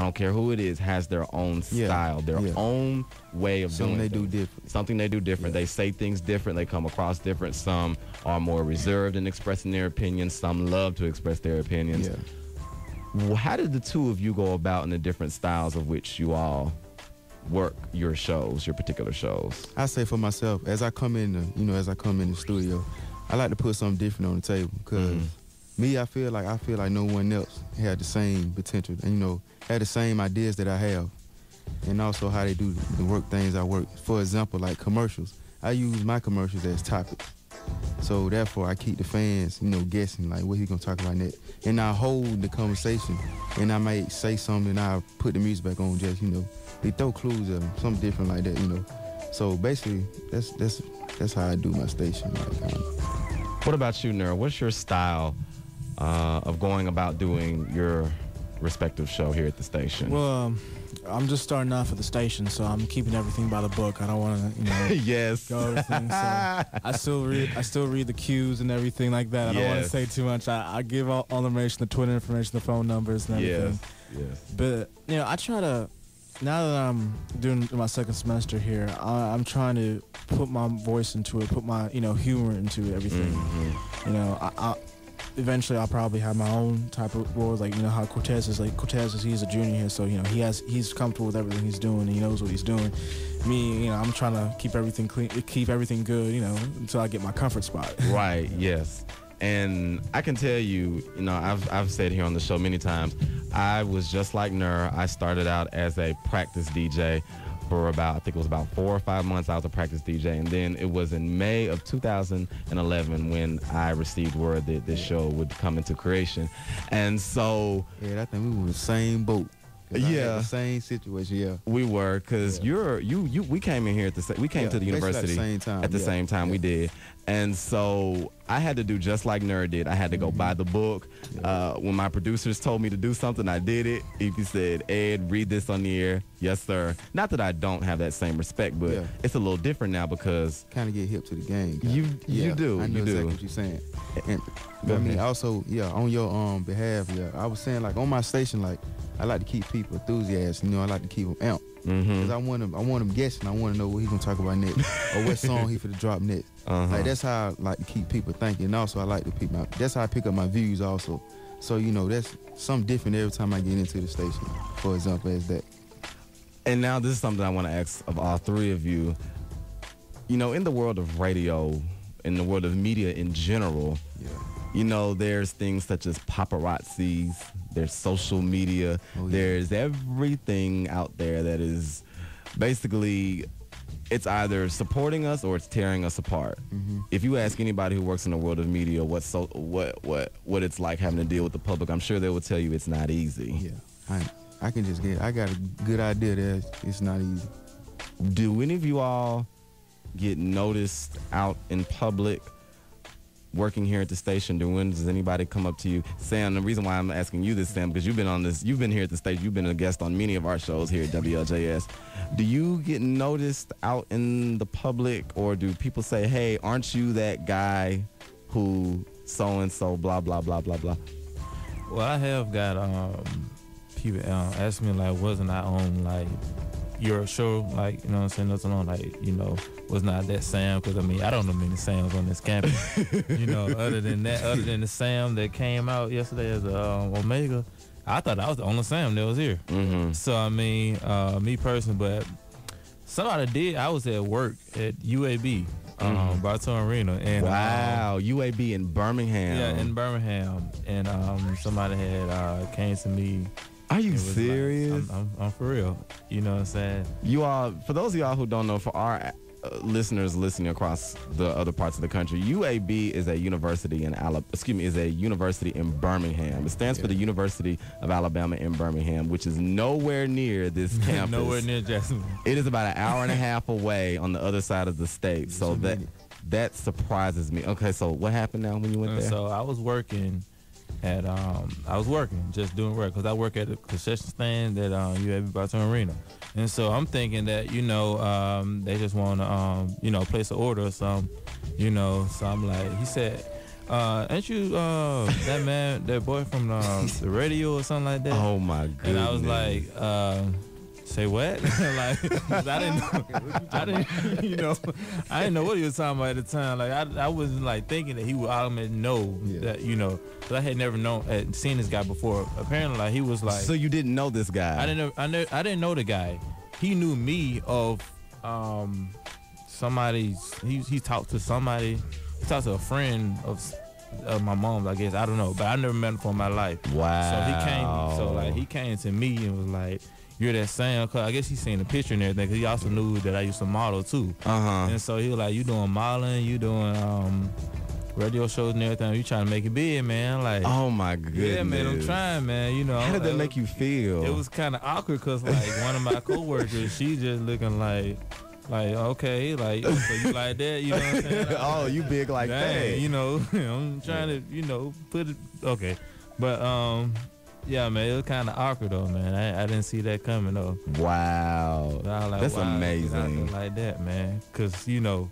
I don't care who it is, has their own style, their own way of doing things. Something they do different. They say things different. They come across different. Some are more reserved in expressing their opinions. Some love to express their opinions. How did the two of you go about in the different styles of which you all work your shows, your particular shows? I say for myself, as I come in, as I come in the studio, I like to put something different on the table because me, I feel like no one else had the same potential, and had the same ideas that I have, and also how they do the work things I work. For example, like commercials, I use my commercials as topics. So therefore, I keep the fans, guessing like what he gonna talk about next, and I hold the conversation, and I might say something, and I put the music back on, just they throw clues at them, something different like that, So basically, that's how I do my station. What about you, Nura? What's your style of going about doing your respective show here at the station? Well, I'm just starting off at the station, so I'm keeping everything by the book. I don't want to, yes, go everything. So I still read the cues and everything like that. I don't want to say too much. I give all the information, the Twitter information, the phone numbers, and everything. Yes. But I try to. Now that I'm doing my second semester here, I'm trying to put my voice into it, put my humor into everything. Eventually I'll probably have my own type of roles, like how Cortez is. He's a junior here, so he's comfortable with everything he's doing, and he knows what he's doing. Me, I'm trying to keep everything clean, keep everything good, until I get my comfort spot. Right. Yes. And I can tell you, I've said here on the show many times, I was just like Nur. I started out as a practice DJ for I think it was about 4 or 5 months. I was a practice DJ, and then it was in May of 2011 when I received word that this show would come into creation. And so I think we were in the same boat. Yeah, the same situation. Yeah, we were, because we came in here at we came to the university at the same time. We did, and so I had to do just like Nerd did. I had to go by the book. When my producers told me to do something, I did it. If he said, "Ed, read this on the air," yes sir. Not that I don't have that same respect, but it's a little different now because kind of get hip to the game. You do. I know you exactly do. what you're saying. And I mean, also, on your behalf, I was saying, like, on my station, like, I like to keep people enthusiastic. I like to keep them amped. Because I want them guessing. I want to know what he's going to talk about next or what song he finna drop next. Like, that's how I like to keep people thinking. And also, I like to that's how I pick up my views also. So, that's something different every time I get into the station, for example, as that. And now this is something I want to ask of all three of you. In the world of radio, in the world of media in general, there's things such as paparazzis, there's social media, there's everything out there that is basically, it's either supporting us or it's tearing us apart. If you ask anybody who works in the world of media what it's like having to deal with the public, I'm sure they will tell you it's not easy. Yeah, I can just I got a good idea that it's not easy. Do any of you all get noticed out in public working here at the station? Does anybody come up to you? Sam, the reason why I'm asking you this, Sam, because you've been here at the station, you've been a guest on many of our shows here at WLJS. Do you get noticed out in the public, or do people say, "Hey, aren't you that guy who so-and-so, blah, blah, blah, blah, blah"? Well, I have got people ask me, like, wasn't I on, like, your show, like, what I'm saying, nothing on, like, was not that Sam, because I don't know many Sams on this campus. Other than the Sam that came out yesterday as Omega, I thought I was the only Sam that was here. So me personally, but somebody did. I was at work at UAB, Barton Arena, and wow, UAB in Birmingham. Yeah, in Birmingham, and somebody had came to me. Are you serious? Like, I'm for real. You know what I'm saying? You all, for those of y'all who don't know, for our listeners listening across the other parts of the country, UAB is a university in Birmingham. It stands for the University of Alabama in Birmingham, which is nowhere near this campus. Nowhere near Jacksonville. It is about an hour and a half away on the other side of the state. So that surprises me. Okay, so what happened now when you went there? So I was working at just doing work, because I work at a concession stand at UAB Barton Arena, and so I'm thinking that they just want to place an order or something, so I'm like, he said, Ain't you that man, that boy from the radio or something like that? Oh my goodness. And I was like, say what? Like, I didn't know what he was talking about at the time. Like, I wasn't like thinking that he would automatically know that, you know, because I had never seen this guy before. Apparently, like, he was like. So you didn't know this guy? I didn't know the guy. He knew me of somebody's. He talked to somebody. He talked to a friend of my mom's, I guess. I don't know, but I never met him for my life. Wow. So he came. So like he came to me and was like, "You're that Sam." Cause I guess he seen the picture and everything. Cause he also knew that I used to model too. And so he was like, "You doing modeling? You doing radio shows and everything? You trying to make it big, man?" Like, oh my goodness. Yeah, man, I'm trying, man. You know. How did that make you feel? It was kind of awkward cause like one of my coworkers, she just looking like okay, like so you like that, you know what I'm saying? Oh, you big like that, you know? I'm trying to, you know, put it okay, but yeah, man, it was kind of awkward though, man. I didn't see that coming though. Wow, like, that's amazing. Like that, man, cause you know.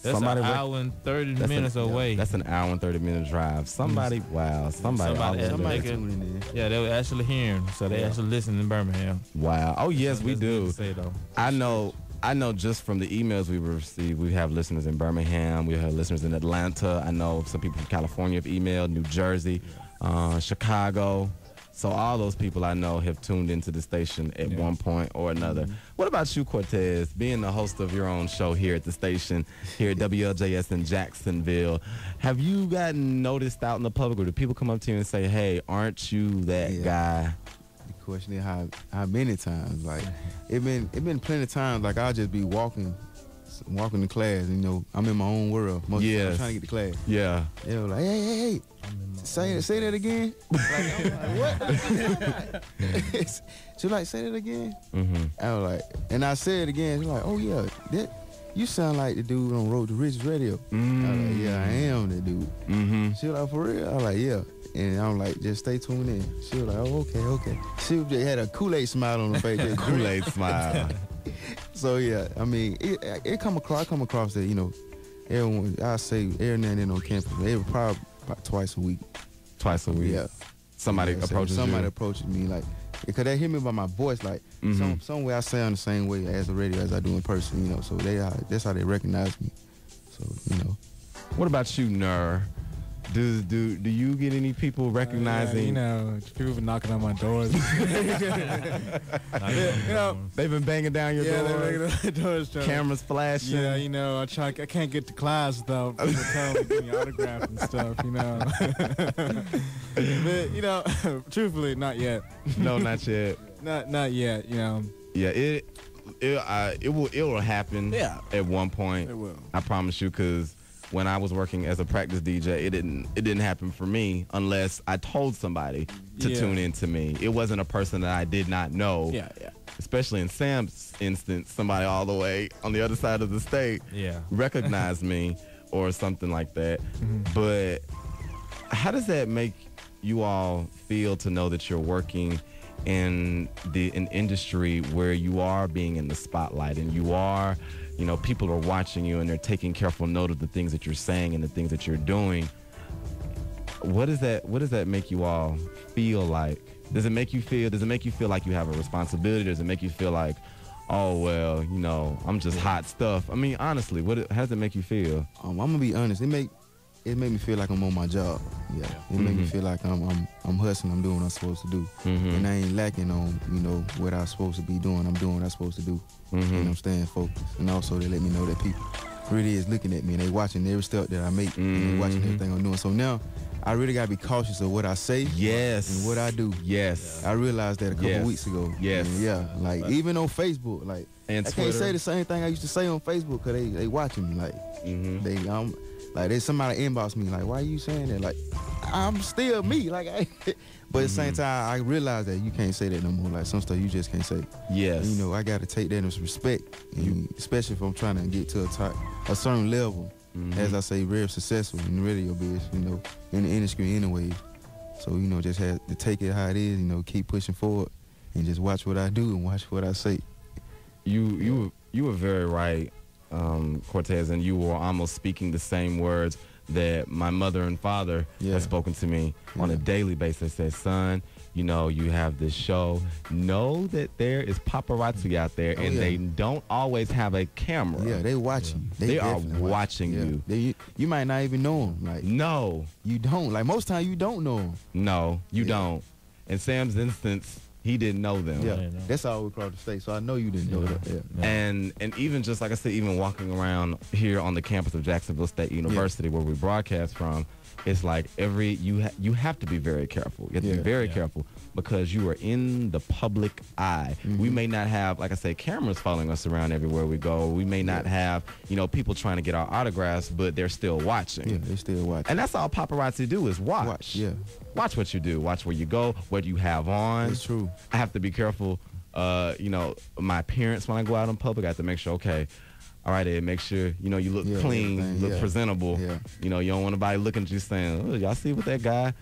That's an hour and 30 minutes away. That's an hour and 30-minute drive. Somebody tuning in. Yeah, they were actually hearing, so they actually listen in Birmingham. Wow. Oh yes, we do. Say, though. I know just from the emails we received, we have listeners in Birmingham, we have listeners in Atlanta. I know some people from California have emailed, New Jersey, Chicago. So all those people I know have tuned into the station at one point or another. What about you, Cortez, being the host of your own show here at the station, here at WLJS in Jacksonville? Have you gotten noticed out in the public, or do people come up to you and say, "Hey, aren't you that guy?" The question is how many times? Like, it been plenty of times. Like, I'll just be walking to class. You know, I'm in my own world. Most of the time I'm trying to get to class. Yeah. They were like, hey. Say that again. Like, I'm like, what? She was like, say that again. I was like, and I said it again. She was like, oh yeah, you sound like the dude on Road to Riches Radio. I was like, yeah, I am that dude. She was like, for real? I was like, yeah. And I'm like, just stay tuned in. She was like, oh, okay. She just had a Kool-Aid smile on her face. Kool-Aid smile. So yeah, I mean, I come across that, you know, everyone, I say every now and then on campus, probably about twice a week. Twice a week. Yeah. Somebody approaches you. Somebody approaches me, like, because they hear me by my voice, like, some way I sound the same way as the radio as I do in person, you know. So that's how they recognize me. So, you know. What about you, Nur? Do you get any people recognizing? You know, people been knocking on my doors. You know, they've been banging down your door. Yeah, they're banging down the doors. Cameras flashing. Yeah, you know, I can't get to class without people telling me, give me autographs and stuff. You know, but you know, truthfully, not yet. No, not yet. Not yet. You know. Yeah, it will happen. Yeah. At one point. It will. I promise you, because when I was working as a practice DJ, it didn't happen for me unless I told somebody to tune in to me. It wasn't a person that I did not know. Yeah. Especially in Sam's instance, somebody all the way on the other side of the state recognized me or something like that. But how does that make you all feel to know that you're working in an industry where you are being in the spotlight and you are, you know, people are watching you and they're taking careful note of the things that you're saying and the things that you're doing? What does that make you all feel like? Does it make you feel like you have a responsibility? Does it make you feel like, oh, well, you know, I'm just hot stuff? I mean, honestly, how does it make you feel? I'm gonna be honest. It made me feel like I'm on my job. Yeah. It made me feel like I'm hustling. I'm doing what I'm supposed to do, and I ain't lacking on, you know, what I'm supposed to be doing. I'm doing what I'm supposed to do, and I'm staying focused. And also, they let me know that people really is looking at me and they watching every step that I make, and they watching everything I'm doing. So now, I really gotta be cautious of what I say, and what I do. Yes, I realized that a couple weeks ago. Yes, and yeah, like even on Facebook, like and I Twitter. can't say the same thing I used to say on Facebook because they watching me. Like there's somebody inbox me like, why are you saying that? Like, I'm still me. Like, but at the same time, I realize that you can't say that no more. Like, some stuff you just can't say. Yes. And, you know, I got to take that as respect, and especially if I'm trying to get to a certain level. As I say, very successful in the radio business, you know, in the industry anyway. So, you know, just have to take it how it is, you know, keep pushing forward and just watch what I do and watch what I say. You were very right, Cortez, and you were almost speaking the same words that my mother and father have spoken to me on a daily basis. They said, son, you know, you have this show. Know that there is paparazzi out there, and they don't always have a camera. Yeah, they watching you. They are watching you. You might not even know them. Like, no. You don't. Like, most times you don't know them. No, you don't. In Sam's instance, he didn't know them. Yeah, that's all across the state, so I know you didn't know that. Yeah. And even just like I said, even walking around here on the campus of Jacksonville State University, where we broadcast from, it's like you have to be very careful. You have to be very careful because you are in the public eye. We may not have, like I say, cameras following us around everywhere we go. We may not have, you know, people trying to get our autographs, but they're still watching. Yeah, they're still watching. And that's all paparazzi do is watch. Yeah. Watch what you do. Watch where you go, what you have on. It's true. I have to be careful. You know, my appearance when I go out in public, I have to make sure, okay, all right, Ed, make sure, you know, you look clean, look presentable. Yeah. You know, you don't want nobody looking at you saying, oh, y'all see what that guy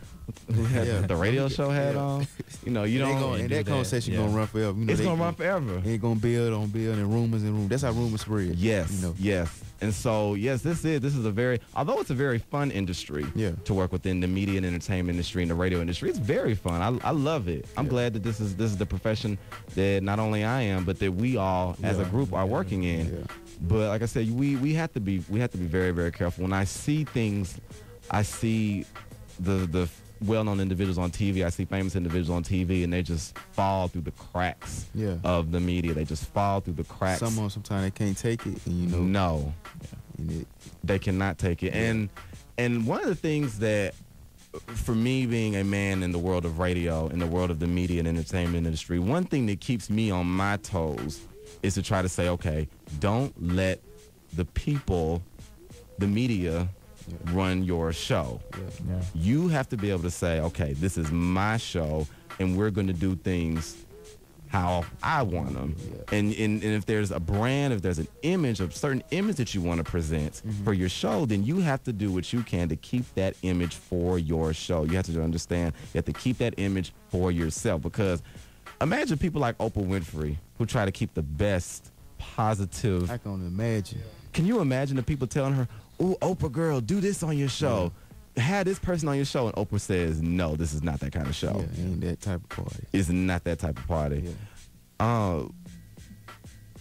who had the radio show had on? You know, you don't. And that conversation going to run forever. You know, it's going to run forever. Ain't going to build on build and rumors. That's how rumors spread. Yes, you know? yes. And so, yes, this is a very, although it's a very fun industry to work within the media and entertainment industry and the radio industry, it's very fun. I love it. I'm glad that this is the profession that not only I am, but that we all as a group are working in. Yeah. But like I said, we have to be very, very careful. When I see things, I see the well-known individuals on TV. I see famous individuals on TV, and they just fall through the cracks of the media. They just fall through the cracks. Sometimes they can't take it, and you know. No, they cannot take it. Yeah. And one of the things that, for me being a man in the world of radio, in the world of the media and entertainment industry, one thing that keeps me on my toes is to try to say, okay, don't let the people, the media, run your show. You have to be able to say, okay, this is my show, and we're going to do things how I want them. And if there's a brand, if there's an image, a certain image that you want to present for your show, then you have to do what you can to keep that image for your show. You have to understand you have to keep that image for yourself, because imagine people like Oprah Winfrey who try to keep the best positive. I can imagine. Can you imagine the people telling her, "Ooh, Oprah girl, do this on your show. Have this person on your show," and Oprah says, "No, this is not that kind of show. Ain't that type of party. It's not that type of party." And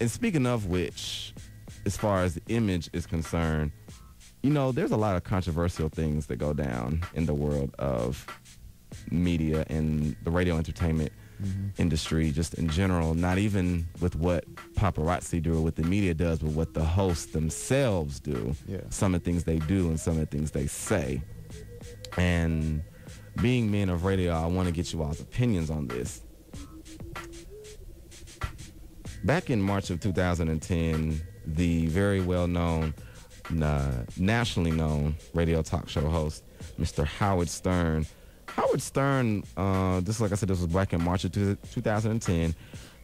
speaking of which, as far as the image is concerned, you know, there's a lot of controversial things that go down in the world of media and the radio entertainment industry, just in general, not even with what paparazzi do or what the media does, but what the hosts themselves do. Some of the things they do and some of the things they say. And being men of radio, I want to get you all's opinions on this. Back in March of 2010, the very well-known, nationally known radio talk show host, Mr. Howard Stern, this, like I said, this was back in March of 2010.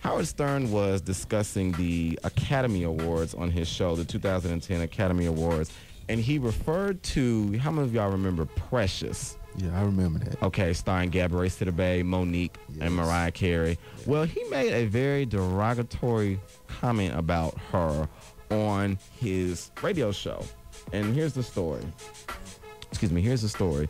Howard Stern was discussing the Academy Awards on his show, the 2010 Academy Awards, and he referred to, how many of y'all remember Precious? Yeah, I remember that. Okay, starring Gabourey Sidibe, Monique, and Mariah Carey. Well, he made a very derogatory comment about her on his radio show. And here's the story. Here's the story.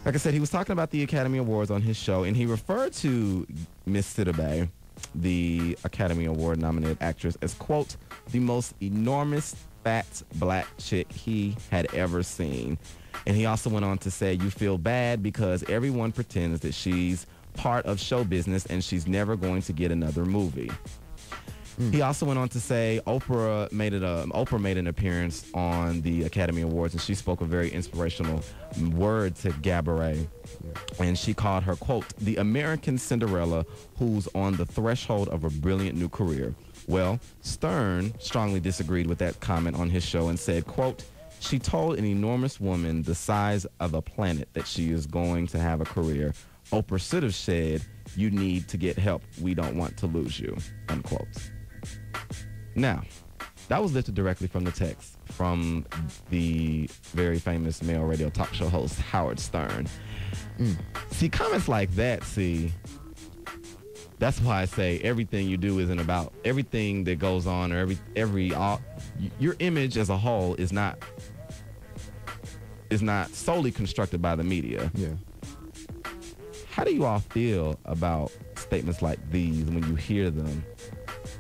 Like I said, he was talking about the Academy Awards on his show, and he referred to Miss Sidibe, the Academy Award nominated actress, as, quote, the most enormous fat black chick he had ever seen. And he also went on to say, you feel bad because everyone pretends that she's part of show business and she's never going to get another movie. He also went on to say Oprah made an appearance on the Academy Awards, and she spoke a very inspirational word to Gabourey. And she called her, quote, the American Cinderella who's on the threshold of a brilliant new career. Well, Stern strongly disagreed with that comment on his show and said, quote, she told an enormous woman the size of a planet that she is going to have a career. Oprah should have said, you need to get help. We don't want to lose you, unquote. Now, that was lifted directly from the text from the very famous male radio talk show host, Howard Stern. See, comments like that, that's why I say everything you do isn't about everything that goes on, or your image as a whole is not is not solely constructed by the media. Yeah. How do you all feel about statements like these when you hear them?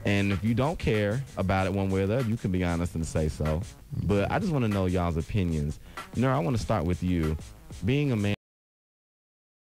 And if you don't care about it one way or the other, you can be honest and say so. But I just want to know y'all's opinions. Nur, I want to start with you. Being a man